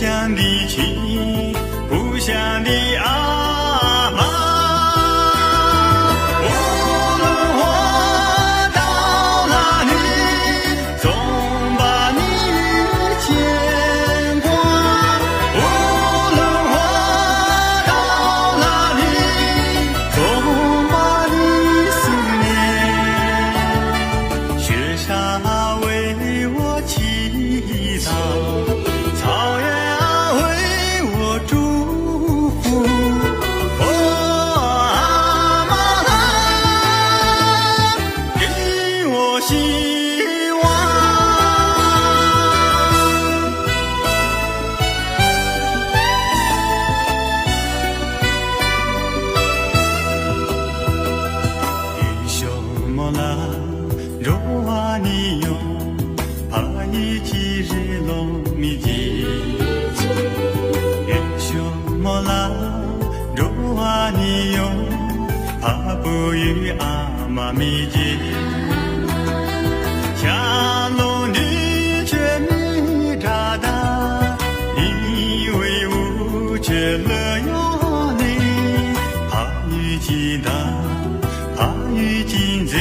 乡的亲，故乡的阿妈。无论我到哪里，总把你牵挂。无论我到哪里，总把你思念。雪山为我祈祷，草原啊为我祝福。哦，阿妈啊，给我希望。英雄莫拉罗瓦尼哟，帕伊吉日隆米吉。英雄莫拉罗瓦尼哟，帕布与阿玛米吉。夏龙的却米扎达，你为吾却乐哟哩，帕与吉达，帕与金贼。